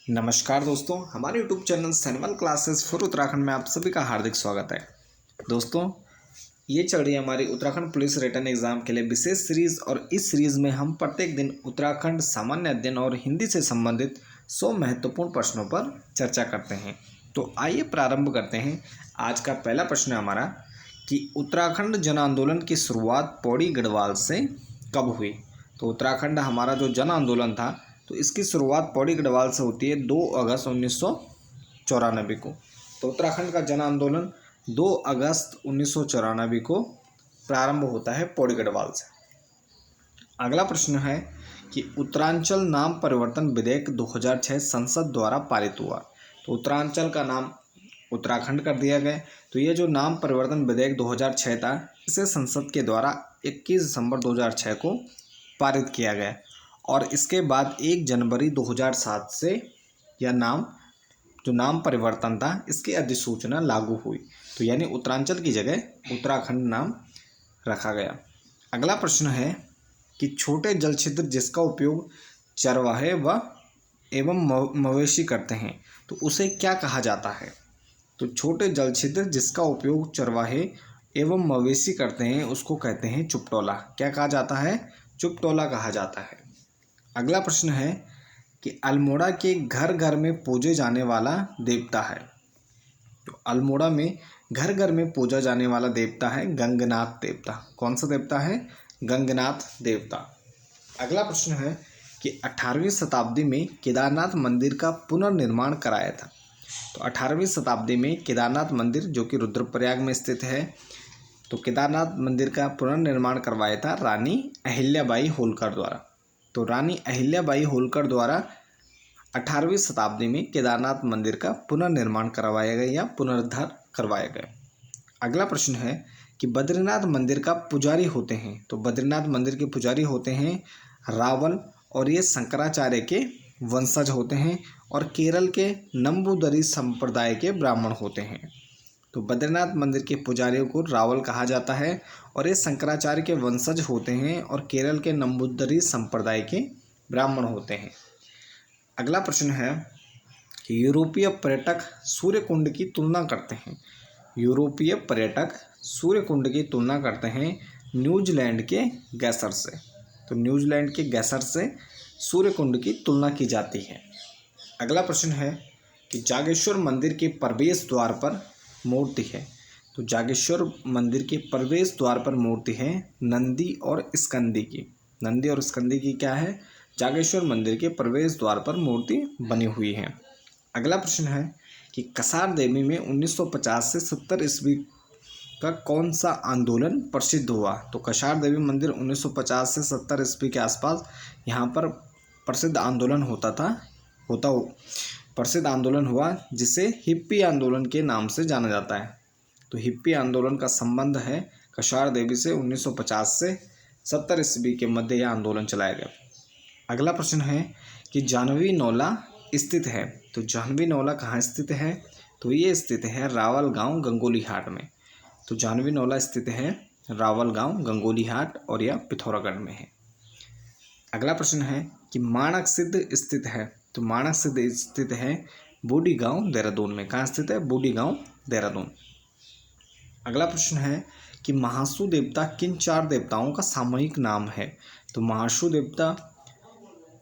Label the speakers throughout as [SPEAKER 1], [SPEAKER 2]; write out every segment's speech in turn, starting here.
[SPEAKER 1] नमस्कार दोस्तों, हमारे YouTube चैनल सैनिमल क्लासेस फॉर उत्तराखंड में आप सभी का हार्दिक स्वागत है। दोस्तों, ये चल रही है हमारी उत्तराखंड पुलिस रिटन एग्जाम के लिए विशेष सीरीज और इस सीरीज में हम प्रत्येक दिन उत्तराखंड सामान्य अध्ययन और हिंदी से संबंधित 100 महत्वपूर्ण प्रश्नों पर चर्चा करते हैं। तो आइए प्रारंभ करते हैं। आज का पहला प्रश्न है हमारा कि उत्तराखंड जन आंदोलन की शुरुआत पौड़ी गढ़वाल से कब हुई। तो उत्तराखंड हमारा जो जन आंदोलन था तो इसकी शुरुआत पौड़ी गढ़वाल से होती है 2 अगस्त 1994 को। तो उत्तराखंड का जन आंदोलन 2 अगस्त 1994 को प्रारंभ होता है पौड़ी गढ़वाल से। अगला प्रश्न है कि उत्तरांचल नाम परिवर्तन विधेयक 2006 संसद द्वारा पारित हुआ। तो उत्तरांचल का नाम उत्तराखंड कर दिया गया। तो ये जो नाम परिवर्तन विधेयक 2006 था इसे संसद के द्वारा 21 दिसंबर 2006 को पारित किया गया और इसके बाद 1 जनवरी 2007 से यह नाम परिवर्तन था इसकी अधिसूचना लागू हुई। तो यानी उत्तरांचल की जगह उत्तराखंड नाम रखा गया। अगला प्रश्न है कि छोटे जल क्षेत्र जिसका उपयोग चरवाहे व एवं मवेशी करते हैं तो उसे क्या कहा जाता है। तो छोटे जल क्षेत्र जिसका उपयोग चरवाहे एवं मवेशी करते हैं उसको कहते हैं चुपटोला। क्या कहा जाता है? चुपटोला कहा जाता है। अगला प्रश्न है कि अल्मोड़ा के घर घर में पूजे जाने वाला देवता है। तो अल्मोड़ा में घर घर में पूजा जाने वाला देवता है गंगनाथ देवता। कौन सा देवता है? गंगनाथ देवता। अगला प्रश्न है कि 18वीं शताब्दी में केदारनाथ मंदिर का पुनर्निर्माण कराया था। तो 18वीं शताब्दी में केदारनाथ मंदिर जो कि रुद्रप्रयाग में स्थित है तो केदारनाथ मंदिर का पुनर्निर्माण करवाया था रानी अहिल्याबाई होलकर द्वारा। तो रानी अहिल्याबाई होलकर द्वारा 18वीं शताब्दी में केदारनाथ मंदिर का पुनर्निर्माण करवाया गया या पुनरुद्धार करवाया गया। अगला प्रश्न है कि बद्रीनाथ मंदिर का पुजारी होते हैं। तो बद्रीनाथ मंदिर के पुजारी होते हैं रावल और ये शंकराचार्य के वंशज होते हैं और केरल के नंबूदरी संप्रदाय के ब्राह्मण होते हैं। तो बद्रीनाथ मंदिर के पुजारियों को रावल कहा जाता है और ये शंकराचार्य के वंशज होते हैं और केरल के नंबूदरी संप्रदाय के ब्राह्मण होते हैं। अगला प्रश्न है कि यूरोपीय पर्यटक सूर्यकुंड की तुलना करते हैं। यूरोपीय पर्यटक सूर्यकुंड की तुलना करते हैं न्यूजीलैंड के गैसर से। तो न्यूजीलैंड के गैसर से सूर्यकुंड की तुलना की जाती है। अगला प्रश्न है कि जागेश्वर मंदिर के प्रवेश द्वार पर मूर्ति है। तो जागेश्वर मंदिर के प्रवेश द्वार पर मूर्ति है नंदी और स्कंदी की। नंदी और स्कंदी की क्या है? जागेश्वर मंदिर के प्रवेश द्वार पर मूर्ति बनी हुई है। अगला प्रश्न है कि कसार देवी में 1950 से 70 ईस्वी का कौन सा आंदोलन प्रसिद्ध हुआ। तो कसार देवी मंदिर 1950 से 70 ईस्वी के आसपास यहाँ पर प्रसिद्ध आंदोलन हुआ जिसे हिप्पी आंदोलन के नाम से जाना जाता है। तो हिप्पी आंदोलन का संबंध है कसार देवी से 1950 से 70 ईस्वी के मध्य यह आंदोलन चलाया गया। अगला प्रश्न है कि जाह्नवी नौला स्थित है। तो जाह्नवी नौला कहाँ स्थित है? तो ये स्थित है रावल गांव गंगोली हाट में। तो जाह्नवी नौला स्थित है रावल गांव गंगोली हाट और यह पिथौरागढ़ में है। अगला प्रश्न है कि माणक सिद्ध स्थित है। तो माणक सिद्ध स्थित है बूढ़ी गांव देहरादून में। कहाँ स्थित है? बूढ़ी गांव देहरादून। अगला प्रश्न है कि महासू देवता किन 4 देवताओं का सामूहिक नाम है। तो महासू देवता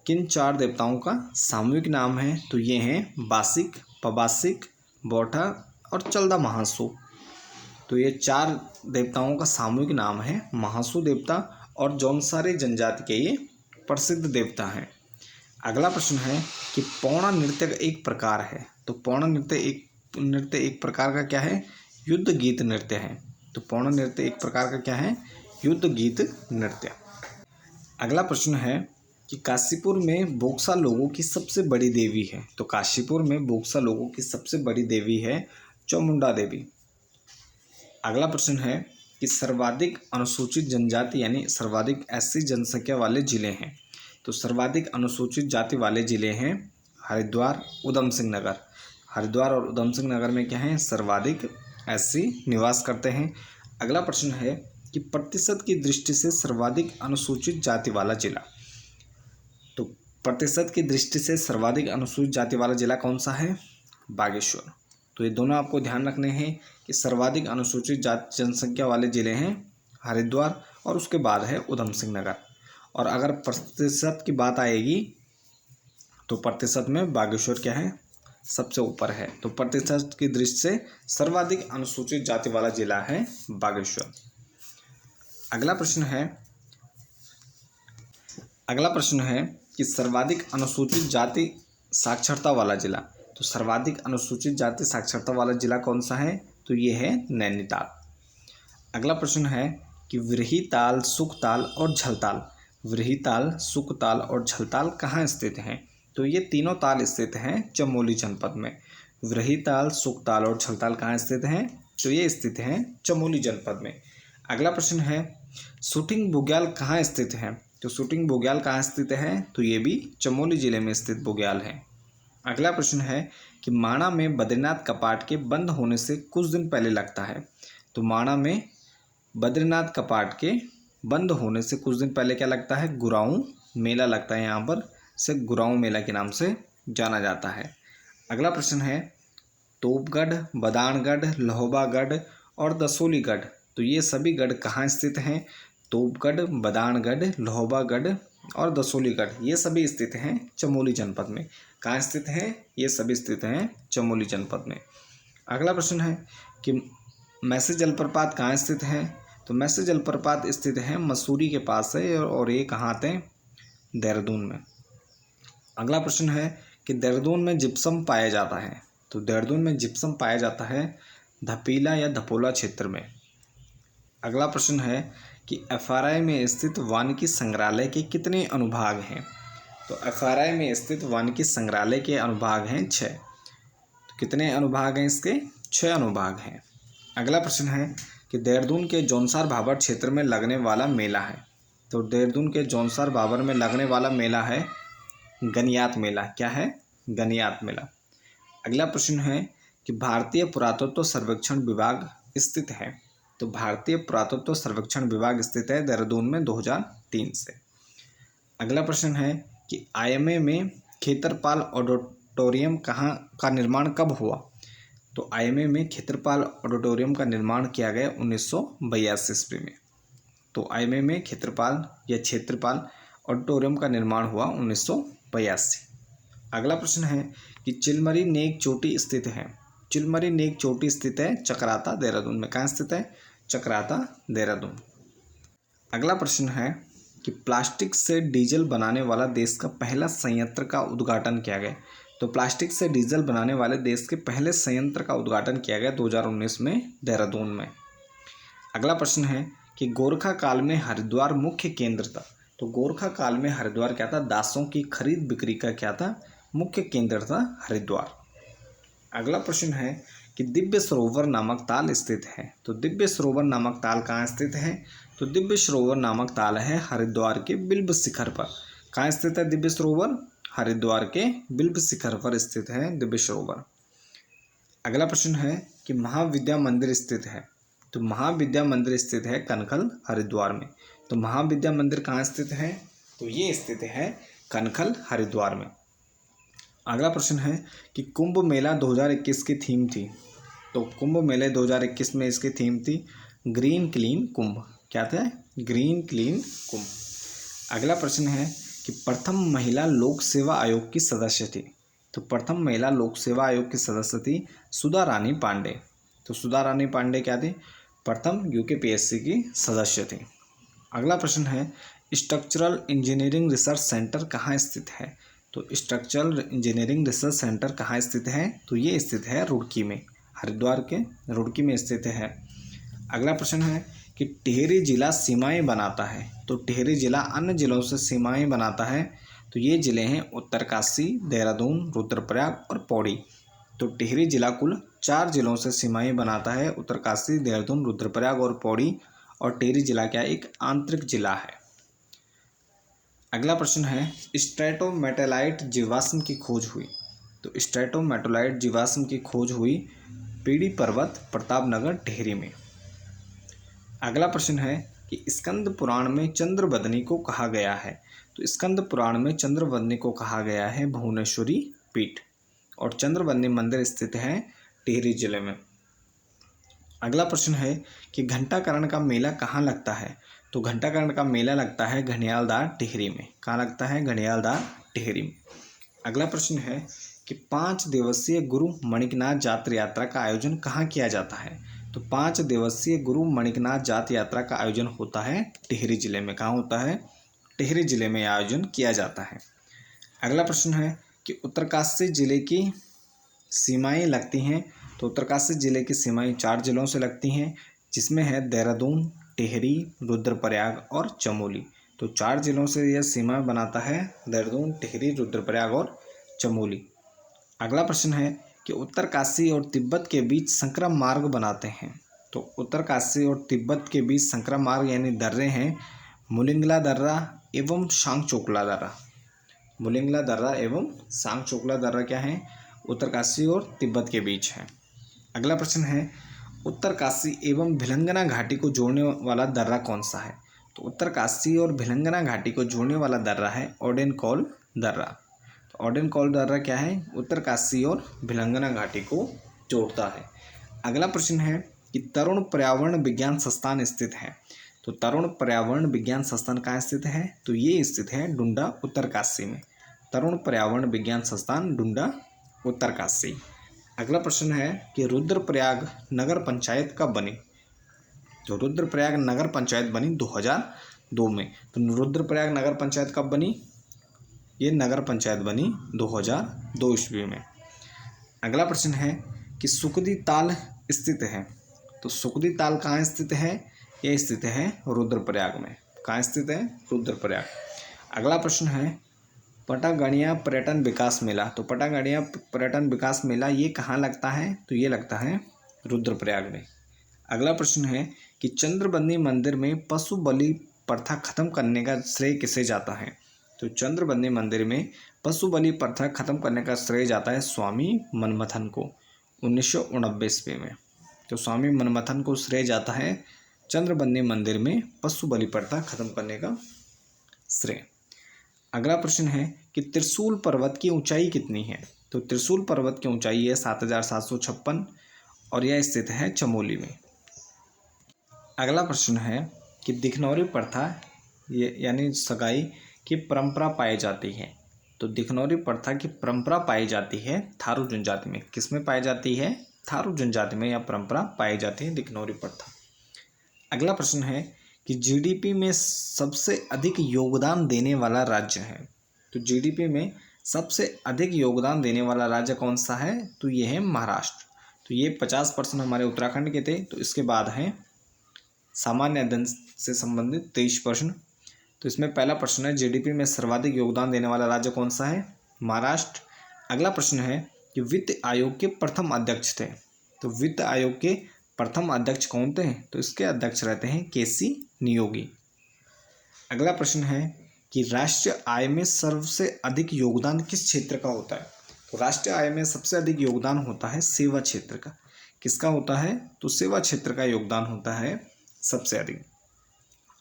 [SPEAKER 1] किन 4 देवताओं का सामूहिक नाम है? तो ये हैं बासिक, पबासिक, बोठा और चल्दा महासू। तो ये 4 देवताओं का सामूहिक नाम है महासू देवता और जौनसारी जनजाति के ये प्रसिद्ध देवता हैं। अगला प्रश्न है कि पौड़ा नृत्य का एक प्रकार है। तो पौड़ा नृत्य एक प्रकार का क्या है? युद्ध गीत नृत्य है। तो पौड़ा नृत्य एक प्रकार का क्या है? युद्ध गीत नृत्य। अगला प्रश्न है कि काशीपुर में बोक्सा लोगों की सबसे बड़ी देवी है। तो काशीपुर में बोक्सा लोगों की सबसे बड़ी देवी है चामुंडा देवी। अगला प्रश्न है कि सर्वाधिक अनुसूचित जनजाति यानी सर्वाधिक एससी जनसंख्या वाले जिले हैं। तो सर्वाधिक अनुसूचित जाति वाले जिले हैं हरिद्वार, उधम सिंह नगर। हरिद्वार और उधम सिंह नगर में क्या है? सर्वाधिक एससी निवास करते हैं। अगला प्रश्न है कि प्रतिशत की दृष्टि से सर्वाधिक अनुसूचित जाति वाला जिला। तो प्रतिशत की दृष्टि से सर्वाधिक अनुसूचित जाति वाला जिला कौन सा है? बागेश्वर। तो ये दोनों आपको ध्यान रखने हैं कि सर्वाधिक अनुसूचित जाति जनसंख्या वाले जिले हैं हरिद्वार और उसके बाद है उधम सिंह नगर। और अगर प्रतिशत की बात आएगी तो प्रतिशत में बागेश्वर क्या है? सबसे ऊपर है। तो प्रतिशत की दृष्टि से सर्वाधिक अनुसूचित जाति वाला जिला है बागेश्वर। अगला प्रश्न है कि सर्वाधिक अनुसूचित जाति साक्षरता वाला जिला। तो सर्वाधिक अनुसूचित जाति साक्षरता वाला जिला कौन सा है? तो ये है नैनीताल। अगला प्रश्न है कि व्रीहिताल, सुखताल और झलताल, व्रीहिताल, सुखताल और झलताल कहाँ स्थित हैं? तो ये तीनों ताल स्थित हैं चमोली जनपद में। व्रीहिताल, सुखताल और झलताल कहाँ स्थित हैं? तो ये स्थित हैं चमोली जनपद में। अगला प्रश्न है शूटिंग बुग्याल कहाँ स्थित है? तो शूटिंग बुग्याल कहाँ स्थित है? तो ये भी चमोली जिले में स्थित बुग्याल है। अगला प्रश्न है कि माणा में बद्रीनाथ कपाट के बंद होने से कुछ दिन पहले लगता है। तो माणा में बद्रीनाथ कपाट के बंद होने से कुछ दिन पहले क्या लगता है? गुराऊं मेला लगता है। यहाँ पर से गुराऊं मेला के नाम से जाना जाता है। अगला प्रश्न है तोपगढ़, बदानगढ़, लोहाबागढ़ और दसोलीगढ़, तो ये सभी गढ़ कहाँ स्थित हैं? तोपगढ़, बदानगढ़, लोहाबागढ़ और दसोलीगढ़ ये सभी स्थित हैं चमोली जनपद में। कहाँ स्थित हैं? ये सभी स्थित हैं चमोली जनपद में। अगला प्रश्न है कि मैसे जलप्रपात कहाँ स्थित है? तो मैसे जलप्रपात स्थित है मसूरी के पास है और ये कहाँ आते हैं? देहरादून में। अगला प्रश्न है कि देहरादून में जिप्सम पाया जाता है। तो देहरादून में जिप्सम पाया जाता है धपीला या धपोला क्षेत्र में। अगला प्रश्न है कि एफआरआई में स्थित वानिकी संग्रहालय के कितने अनुभाग हैं? तो एफआरआई में स्थित वानिकी संग्रहालय के अनुभाग हैं 6। तो कितने अनुभाग हैं इसके? 6 अनुभाग हैं। अगला प्रश्न है कि देहरादून के जौनसार भाबर क्षेत्र में लगने वाला मेला है। तो देहरादून के जौनसार भाबर में लगने वाला मेला है गनियात मेला। क्या है? गनियात मेला। अगला प्रश्न है कि भारतीय पुरातत्व सर्वेक्षण विभाग स्थित है। तो भारतीय पुरातत्व सर्वेक्षण विभाग स्थित है देहरादून में 2003 से। अगला प्रश्न है कि आईएमए में खेतरपाल ऑडिटोरियम का निर्माण कब हुआ? तो आईएमए में खेतरपाल ऑडिटोरियम का निर्माण किया गया 1982 ईस्वी में। तो आईएमए में खेतरपाल या क्षेत्रपाल ऑडिटोरियम का निर्माण हुआ 1982। अगला प्रश्न है कि चिलमरी नेक चोटी स्थित है। चिलमरी नेक चोटी स्थित है चकराता, देहरादून में। कहाँ स्थित है? चकराता, देहरादून। अगला प्रश्न है कि प्लास्टिक से डीजल बनाने वाला देश का पहला संयंत्र का उद्घाटन किया गया। तो प्लास्टिक से डीजल बनाने वाले देश के पहले संयंत्र का उद्घाटन किया गया 2019 में देहरादून में। अगला प्रश्न है कि गोरखा काल में हरिद्वार मुख्य केंद्र था। तो गोरखा काल में हरिद्वार क्या था? दासों की खरीद बिक्री का क्या था? मुख्य केंद्र था हरिद्वार। अगला प्रश्न है कि दिव्य सरोवर नामक ताल स्थित है। तो दिव्य सरोवर नामक ताल कहाँ स्थित है? तो दिव्य सरोवर नामक ताल है हरिद्वार के बिल्ब शिखर पर। कहाँ स्थित है दिव्य सरोवर? हरिद्वार के बिल्ब शिखर पर स्थित है दिव्य सरोवर। अगला प्रश्न है कि महाविद्या मंदिर स्थित है। तो महाविद्या मंदिर स्थित है कनखल, हरिद्वार में। तो महाविद्या मंदिर कहाँ स्थित है? तो ये स्थित है कनखल, हरिद्वार में। अगला प्रश्न है कि कुंभ मेला 2021 की थीम थी। तो कुंभ मेले 2021 में इसकी थीम थी ग्रीन क्लीन कुंभ। क्या था? ग्रीन क्लीन कुंभ। अगला प्रश्न है कि प्रथम महिला लोक सेवा आयोग की सदस्य थी। तो प्रथम महिला लोक सेवा आयोग की सदस्य थी सुधा रानी पांडे। तो सुधा रानी पांडे क्या थी? प्रथम यूकेपीएससी की सदस्य थी। अगला प्रश्न है स्ट्रक्चरल इंजीनियरिंग रिसर्च सेंटर कहाँ स्थित है? तो स्ट्रक्चरल इंजीनियरिंग रिसर्च सेंटर कहाँ स्थित है? तो ये स्थित है रुड़की में, हरिद्वार के रुड़की में स्थित है। अगला प्रश्न है कि टिहरी जिला सीमाएं बनाता है। तो टिहरी जिला अन्य जिलों से सीमाएं बनाता है। तो ये जिले हैं उत्तरकाशी, देहरादून, रुद्रप्रयाग और पौड़ी। तो टिहरी जिला कुल 4 जिलों से सीमाएं बनाता है, उत्तरकाशी, देहरादून, रुद्रप्रयाग और पौड़ी। और टिहरी जिला क्या एक आंतरिक जिला है। अगला प्रश्न है स्ट्रेटोमेटालाइट जीवाश्म की खोज हुई। तो स्ट्रेटोमेटालाइट जीवाश्म की खोज हुई पीड़ी पर्वत, प्रतापनगर, टिहरी में। अगला प्रश्न है कि स्कंद पुराण में चंद्रबदनी को कहा गया है। तो स्कंद पुराण में चंद्रवदनी को कहा गया है भुवनेश्वरी पीठ, और चंद्रवदनी मंदिर स्थित है टिहरी जिले में। अगला प्रश्न है कि घंटाकरण का मेला कहाँ लगता है? तो घंटाकरण का मेला लगता है घड़ियालदार टिहरी में। कहाँ लगता है? घड़ियालदार टिहरी में। अगला प्रश्न है कि 5 दिवसीय गुरु मणिकनाथ जात्र यात्रा का आयोजन कहाँ किया जाता है? तो 5 दिवसीय गुरु मणिकनाथ जात यात्रा का आयोजन होता है टिहरी जिले में। कहाँ होता है? टिहरी जिले में आयोजन किया जाता है। अगला प्रश्न है कि उत्तरकाशी जिले की सीमाएं लगती हैं। तो उत्तरकाशी जिले की सीमाएं 4 जिलों से लगती हैं, जिसमें है देहरादून, टिहरी, रुद्रप्रयाग और चमोली। तो 4 जिलों से यह सीमा बनाता है, देहरादून, टिहरी, रुद्रप्रयाग और चमोली। अगला प्रश्न है कि उत्तरकाशी और तिब्बत के बीच संक्रम मार्ग बनाते हैं। तो उत्तरकाशी और तिब्बत के बीच संक्रम मार्ग यानी दर्रे हैं मुलिंगला दर्रा एवं सांगचोकला दर्रा। मुलिंगला दर्रा एवं सांगचोकला दर्रा क्या है? उत्तरकाशी और तिब्बत के बीच है। अगला प्रश्न है उत्तरकाशी एवं भिलंगना घाटी को जोड़ने वाला दर्रा कौन सा है? तो उत्तरकाशी और भिलंगना घाटी को जोड़ने वाला दर्रा है ओडेनकॉल दर्रा। तो ओडेनकॉल दर्रा क्या है? उत्तरकाशी और भिलंगना घाटी को जोड़ता है। अगला प्रश्न है कि तरुण पर्यावरण विज्ञान संस्थान स्थित है। तो तरुण पर्यावरण विज्ञान संस्थान कहाँ स्थित है? तो ये स्थित है डुंडा, उत्तरकाशी में। तरुण पर्यावरण विज्ञान संस्थान डुंडा, उत्तरकाशी। अगला प्रश्न है कि रुद्रप्रयाग नगर पंचायत कब बनी? तो रुद्रप्रयाग नगर पंचायत बनी 2002 में। तो रुद्रप्रयाग नगर पंचायत कब बनी? ये नगर पंचायत बनी 2002 ईस्वी में। अगला प्रश्न है कि सुकदी ताल स्थित है। तो सुकदी ताल कहाँ स्थित है? ये स्थित है रुद्रप्रयाग में। कहाँ स्थित है? रुद्रप्रयाग। अगला प्रश्न है पटागणिया पर्यटन विकास मेला। तो पटागणिया पर्यटन विकास मेला ये कहाँ लगता है? तो ये लगता है रुद्रप्रयाग में। अगला प्रश्न है कि चंद्रवदनी मंदिर में पशु बलि प्रथा खत्म करने का श्रेय किसे जाता है? तो चंद्रवदनी मंदिर में पशु बलि प्रथा खत्म करने का श्रेय जाता है स्वामी मनमथन को 1989 ईस्वी में। तो स्वामी मनमथन को श्रेय जाता है चंद्रवदनी मंदिर में पशु बलि प्रथा खत्म करने का श्रेय। अगला प्रश्न है कि त्रिशूल पर्वत की ऊंचाई कितनी है? तो त्रिशूल पर्वत की ऊंचाई है 7756 और यह स्थित है चमोली में। अगला प्रश्न है कि दिखनौरी प्रथा यानी सगाई की परंपरा पाई जाती है। तो दिखनौरी प्रथा की परंपरा पाई जाती है थारू जनजाति में। किसमें पाई जाती है? थारू जनजाति में यह परंपरा पाई जाती है दिखनौरी प्रथा। अगला प्रश्न है कि जीडीपी में सबसे अधिक योगदान देने वाला राज्य है। तो जीडीपी में सबसे अधिक योगदान देने वाला राज्य कौन सा है? तो ये है महाराष्ट्र। तो ये 50% हमारे उत्तराखंड के थे। तो इसके बाद है सामान्य अध्ययन से संबंधित 23 प्रश्न। तो इसमें पहला प्रश्न है जीडीपी में सर्वाधिक योगदान देने वाला राज्य कौन सा है? महाराष्ट्र। अगला प्रश्न है कि वित्त आयोग के प्रथम अध्यक्ष थे। तो वित्त आयोग के प्रथम अध्यक्ष कौन थे? तो इसके अध्यक्ष रहते हैं केसी नियोगी। अगला प्रश्न है कि राष्ट्रीय आय में सबसे अधिक योगदान किस क्षेत्र का होता है? तो राष्ट्रीय आय में सबसे अधिक योगदान होता है सेवा क्षेत्र का। किसका होता है? तो सेवा क्षेत्र का योगदान होता है सबसे अधिक।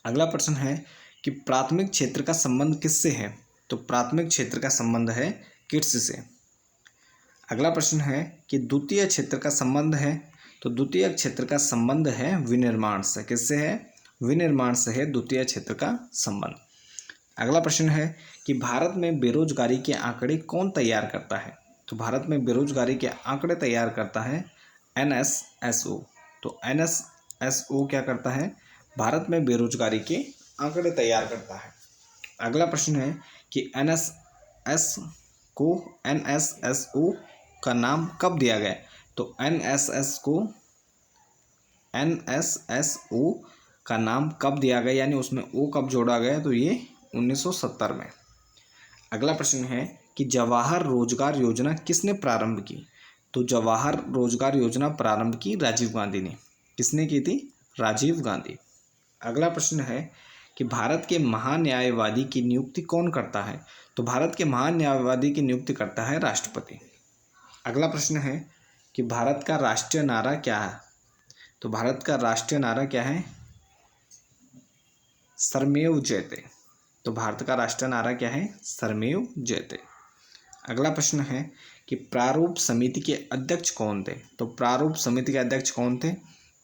[SPEAKER 1] अगला प्रश्न है कि प्राथमिक क्षेत्र का संबंध किससे है? तो प्राथमिक क्षेत्र का संबंध है कृषि से। अगला प्रश्न है कि द्वितीय क्षेत्र का संबंध है। तो द्वितीय क्षेत्र का संबंध है विनिर्माण से। किससे है? विनिर्माण से है द्वितीय क्षेत्र का संबंध। अगला प्रश्न है कि भारत में बेरोजगारी के आंकड़े कौन तैयार करता है? तो भारत में बेरोजगारी के आंकड़े तैयार करता है NSSO। तो NSSO क्या करता है? भारत में बेरोजगारी के आंकड़े तैयार करता है। अगला प्रश्न है कि NSSO का नाम कब दिया गया? तो NSSO का नाम कब दिया गया यानी उसमें O कब जोड़ा गया? तो ये 1970 में। अगला प्रश्न है कि जवाहर रोजगार योजना किसने प्रारंभ की? तो जवाहर रोजगार योजना प्रारंभ की राजीव गांधी ने। किसने की थी? राजीव गांधी। अगला प्रश्न है कि भारत के महान्यायवादी की नियुक्ति कौन करता है? तो भारत के महान्यायवादी की नियुक्ति करता है राष्ट्रपति। अगला प्रश्न है कि भारत का राष्ट्रीय नारा क्या है? तो भारत का राष्ट्रीय नारा क्या है? सर्वमेव जयते। तो भारत का राष्ट्रीय नारा क्या है? सर्वमेव जयते। अगला प्रश्न है कि प्रारूप समिति के अध्यक्ष कौन थे? तो प्रारूप समिति के अध्यक्ष कौन थे?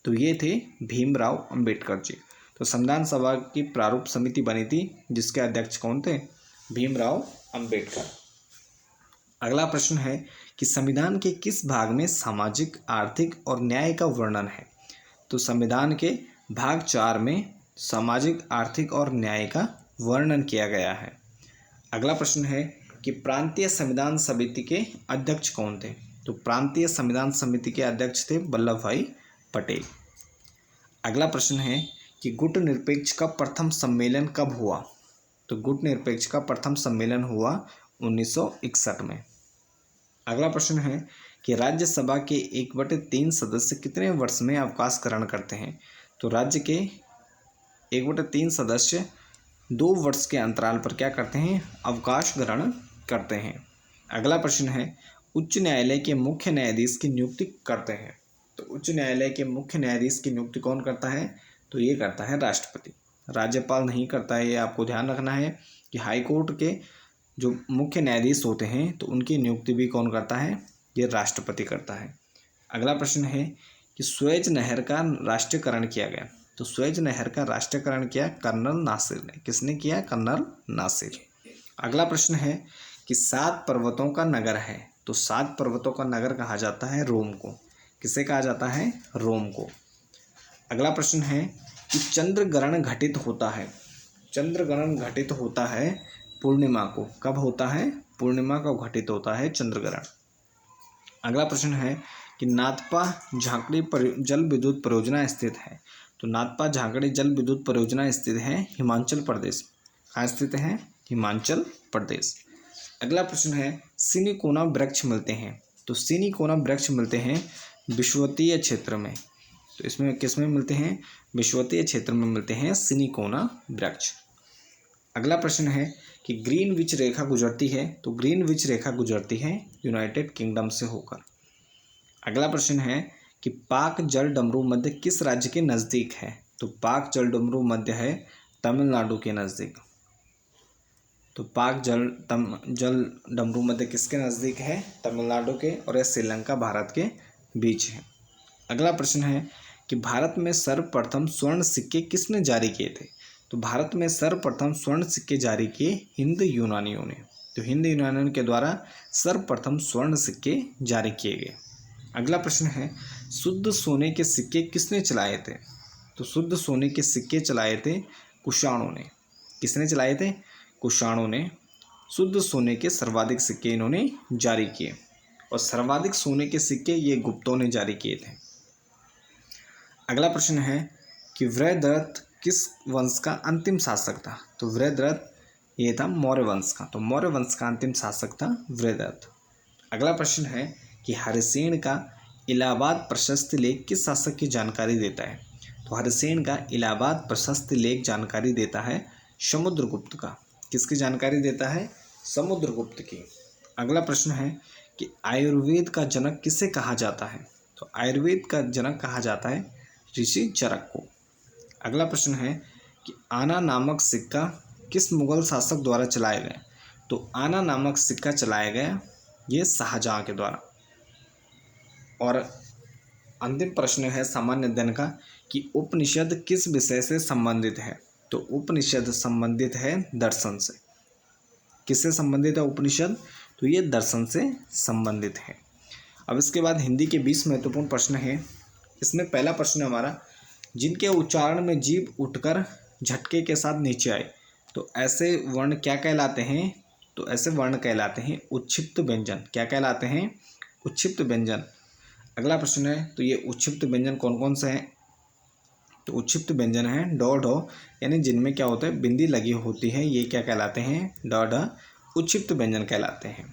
[SPEAKER 1] तो ये थे भीमराव अंबेडकर जी। तो संविधान सभा की प्रारूप समिति बनी थी, जिसके अध्यक्ष कौन थे? भीमराव अंबेडकर। अगला प्रश्न है कि संविधान के किस भाग में सामाजिक, आर्थिक और न्याय का वर्णन है? तो संविधान के भाग 4 में सामाजिक, आर्थिक और न्याय का वर्णन किया गया है। अगला प्रश्न है कि प्रांतीय संविधान समिति के अध्यक्ष कौन थे? तो प्रांतीय संविधान समिति के अध्यक्ष थे वल्लभ भाई पटेल। अगला प्रश्न है कि गुट निरपेक्ष का प्रथम सम्मेलन कब हुआ? तो गुट निरपेक्ष का प्रथम सम्मेलन हुआ 1961 में। अगला प्रश्न है कि राज्यसभा के 1/3 सदस्य कितने वर्ष में अवकाश ग्रहण करते हैं? तो राज्य के 1/3 सदस्य 2 वर्ष के अंतराल पर क्या करते हैं? अवकाश ग्रहण करते हैं। अगला प्रश्न है उच्च न्यायालय के मुख्य न्यायाधीश की नियुक्ति करते हैं। तो उच्च न्यायालय के मुख्य न्यायाधीश की नियुक्ति कौन करता है? तो ये करता है राष्ट्रपति, राज्यपाल नहीं करता है। ये आपको ध्यान रखना है कि हाई कोर्ट के जो मुख्य न्यायाधीश होते हैं तो उनकी नियुक्ति भी कौन करता है? ये राष्ट्रपति करता है। अगला प्रश्न है कि सुएज नहर का राष्ट्रीयकरण किया गया। तो सुएज नहर का राष्ट्रीयकरण किया कर्नल नासिर ने। किसने किया? कर्नल नासिर। अगला प्रश्न है कि 7 पर्वतों का नगर है। तो 7 पर्वतों का नगर कहा जाता है रोम को। किसे कहा जाता है? रोम को। अगला प्रश्न है कि चंद्र ग्रहण घटित होता है। चंद्र ग्रहण घटित होता है पूर्णिमा को। कब होता है? पूर्णिमा को घटित होता है चंद्र ग्रहण। अगला प्रश्न है कि नाथपा झांकड़ी जल विद्युत परियोजना स्थित है। तो नाथपा झांकड़ी जल विद्युत परियोजना स्थित है हिमाचल प्रदेश। कहाँ स्थित है? हिमाचल प्रदेश। अगला प्रश्न है सिनिकोना वृक्ष मिलते हैं। तो सिनिकोना वृक्ष मिलते हैं विषुवतीय क्षेत्र में। तो इसमें किस में मिलते हैं? विषुवतीय क्षेत्र में मिलते हैं सिनिकोना वृक्ष। अगला प्रश्न है कि ग्रीनविच रेखा गुजरती है। तो ग्रीनविच रेखा गुजरती है यूनाइटेड किंगडम से होकर। अगला प्रश्न है कि पाक जल डमरू मध्य किस राज्य के नज़दीक है? तो पाक जल डमरू मध्य है तमिलनाडु के नज़दीक। तो पाक जल डमरू मध्य किसके नज़दीक है? तमिलनाडु के। और यह श्रीलंका भारत के बीच है। अगला प्रश्न है कि भारत में सर्वप्रथम स्वर्ण सिक्के किसने जारी किए थे? तो भारत में सर्वप्रथम स्वर्ण सिक्के जारी किए हिंद यूनानियों ने। तो हिंद यूनानियों के द्वारा सर्वप्रथम स्वर्ण सिक्के जारी किए गए। अगला प्रश्न है शुद्ध सोने के सिक्के किसने चलाए थे? तो शुद्ध सोने के सिक्के चलाए थे कुषाणों ने। किसने चलाए थे? कुषाणों ने। शुद्ध सोने के सर्वाधिक सिक्के इन्होंने जारी किए। और सर्वाधिक सोने के सिक्के ये गुप्तों ने जारी किए थे। अगला प्रश्न है कि वृहद्रथ किस वंश का अंतिम शासक था? तो वृहद्रथ ये था मौर्य वंश का। तो मौर्य वंश का अंतिम शासक था वृहद्रथ। अगला प्रश्न है कि हरिसेन का इलाहाबाद प्रशस्ति लेख किस शासक की जानकारी देता है? तो हरिसेन का इलाहाबाद प्रशस्ति लेख जानकारी देता है समुद्रगुप्त का। किसकी जानकारी देता है? समुद्रगुप्त की। अगला प्रश्न है कि आयुर्वेद का जनक किसे कहा जाता है? तो आयुर्वेद का जनक कहा जाता है ऋषि चरक को। अगला प्रश्न है कि आना नामक सिक्का किस मुगल शासक द्वारा चलाया गया? तो आना नामक सिक्का चलाया गया ये शाहजहां के द्वारा। और अंतिम प्रश्न है सामान्य अध्ययन का कि उपनिषद किस विषय से संबंधित है? तो उपनिषद संबंधित है दर्शन से। किससे संबंधित है उपनिषद? तो ये दर्शन से संबंधित है। अब इसके बाद हिंदी के 20 महत्वपूर्ण प्रश्न हैं। इसमें पहला प्रश्न हमारा जिनके उच्चारण में जीभ उठकर झटके के साथ नीचे आए तो ऐसे वर्ण क्या कहलाते हैं? तो ऐसे वर्ण कहलाते हैं उच्छिप्त व्यंजन। क्या कहलाते हैं? उच्छिप्त व्यंजन। अगला प्रश्न है तो ये उच्छिप्त व्यंजन कौन कौन से हैं? तो उच्छिप्त व्यंजन है डॉ ढ, यानी जिनमें क्या होता है बिंदी लगी होती है, ये क्या कहलाते हैं? डॉ ढ उच्छिप्त व्यंजन कहलाते हैं।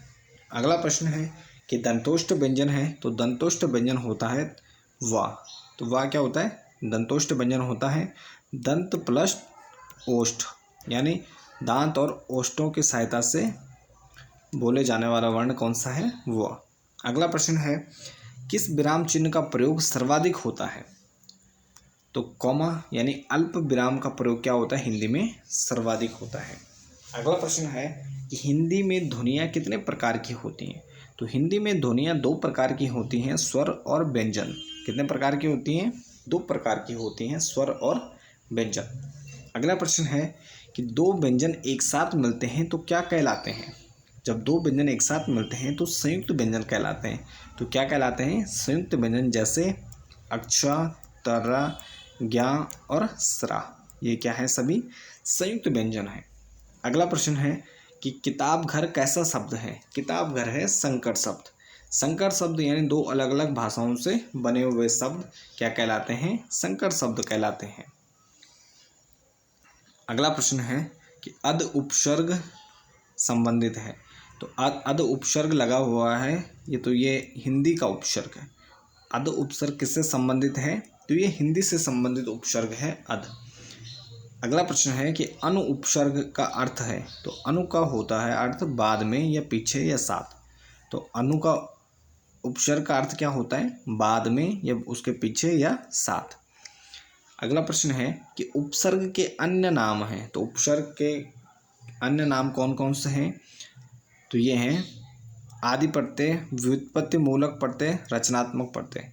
[SPEAKER 1] अगला प्रश्न है कि दंतोष्ठ व्यंजन है तो दंतोष्ठ व्यंजन होता है वा। तो वा क्या होता है? दंतोष्ठ व्यंजन होता है दंत प्लस ओष्ठ, यानी दांत और ओष्ठों की सहायता से बोले जाने वाला वर्ण कौन सा है? वो। अगला प्रश्न है किस विराम चिन्ह का प्रयोग सर्वाधिक होता है? तो कॉमा यानी अल्प विराम का प्रयोग क्या होता है? हिंदी में सर्वाधिक होता है। अगला प्रश्न है कि हिंदी में ध्वनियाँ कितने प्रकार की होती हैं। तो हिंदी में ध्वनियाँ 2 प्रकार की होती हैं, स्वर और व्यंजन। कितने प्रकार की होती हैं? 2 प्रकार की होती हैं, स्वर और व्यंजन। अगला प्रश्न है कि 2 व्यंजन एक साथ मिलते हैं तो क्या कहलाते हैं। जब 2 व्यंजन एक साथ मिलते हैं तो संयुक्त व्यंजन कहलाते हैं। तो क्या कहलाते हैं? संयुक्त व्यंजन, जैसे अक्षा, तर्रा, ज्ञा और स्रा। ये क्या है? सभी संयुक्त व्यंजन हैं। अगला प्रश्न है कि किताब घर कैसा शब्द है। किताब घर है संकर शब्द। संकर शब्द यानी 2 अलग अलग भाषाओं से बने हुए शब्द क्या कहलाते हैं? संकर शब्द कहलाते हैं। अगला प्रश्न है कि अद उपसर्ग संबंधित है। तो अद उपसर्ग लगा हुआ है, ये हिंदी का उपसर्ग है। अद उपसर्ग किससे संबंधित है? तो ये हिंदी से संबंधित उपसर्ग है अद। अगला प्रश्न है कि अनु उपसर्ग का अर्थ है। तो अनु का होता है अर्थ बाद में या पीछे या साथ। तो अनु का उपसर्ग का अर्थ क्या होता है? बाद में या उसके पीछे या साथ। अगला प्रश्न है कि उपसर्ग के अन्य नाम हैं। तो उपसर्ग के अन्य नाम कौन कौन से हैं? तो ये हैं आदि प्रत्यय, व्युत्पत्ति मूलक प्रत्यय, रचनात्मक प्रत्यय।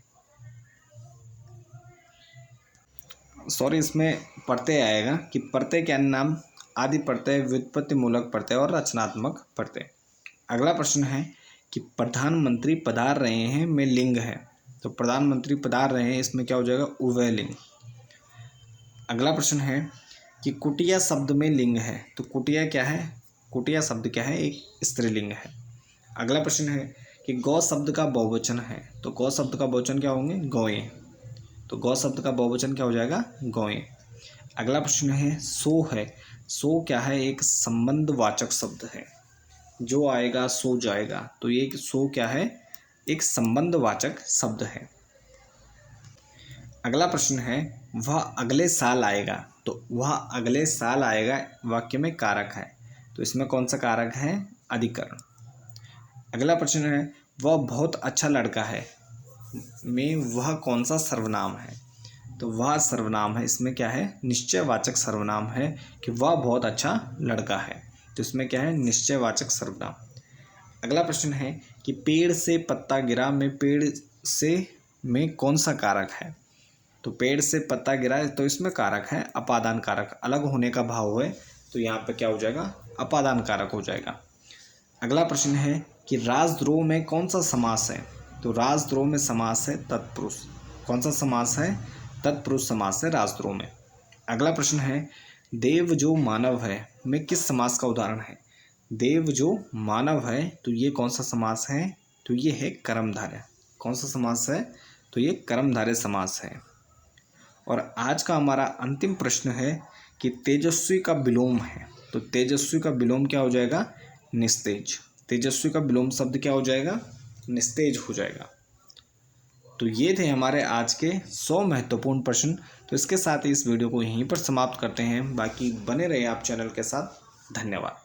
[SPEAKER 1] इसमें प्रत्यय आएगा कि प्रत्यय के अन्य नाम आदि प्रत्यय, व्युत्पत्ति मूलक प्रत्यय और रचनात्मक प्रत्यय। अगला प्रश्न है कि प्रधानमंत्री पधार रहे हैं में लिंग है। तो प्रधानमंत्री पधार रहे हैं, इसमें क्या हो जाएगा? उभय लिंग। अगला प्रश्न है कि कुटिया शब्द में लिंग है। तो कुटिया क्या है? कुटिया शब्द क्या है? एक स्त्रीलिंग है। अगला प्रश्न है कि गौ शब्द का बहुवचन है। तो गौ शब्द का बहुवचन क्या होंगे? गौएं। तो गौ शब्द का बहुवचन क्या हो जाएगा? गौएं। अगला प्रश्न है सो है। सो क्या है? एक संबंधवाचक शब्द है। जो आएगा सो जाएगा। तो ये सो क्या है? एक संबंधवाचक शब्द है। अगला प्रश्न है वह अगले साल आएगा। तो वह अगले साल आएगा वाक्य में कारक है। तो इसमें कौन सा कारक है? अधिकरण। अगला प्रश्न है वह बहुत अच्छा लड़का है में वह कौन सा सर्वनाम है? तो वह सर्वनाम है। इसमें क्या है? निश्चयवाचक सर्वनाम है कि वह बहुत अच्छा लड़का है। तो इसमें क्या है? निश्चयवाचक सर्वनाम। अगला प्रश्न है कि पेड़ से पत्ता गिरा में पेड़ से में कौन सा कारक है? तो पेड़ से पत्ता गिरा है, तो इसमें कारक है अपादान कारक। अलग होने का भाव है, तो यहाँ पे क्या हो जाएगा? अपादान कारक हो जाएगा। अगला प्रश्न है कि राजद्रोह में कौन सा समास है? तो राजद्रोह में समास है तत्पुरुष। कौन सा समास है? तत्पुरुष समास है राजद्रोह में। अगला प्रश्न है देव जो मानव है में किस समास का उदाहरण है? देव जो मानव है, तो ये कौन सा समास है? तो ये है कर्मधारय। कौन सा समास है? तो ये कर्मधारय समास है। और आज का हमारा अंतिम प्रश्न है कि तेजस्वी का विलोम है। तो तेजस्वी का विलोम क्या हो जाएगा? निस्तेज। तेजस्वी का विलोम शब्द क्या हो जाएगा? निस्तेज हो जाएगा। तो ये थे हमारे आज के 100 महत्वपूर्ण प्रश्न। तो इसके साथ ही इस वीडियो को यहीं पर समाप्त करते हैं। बाकी बने रहे आप चैनल के साथ। धन्यवाद।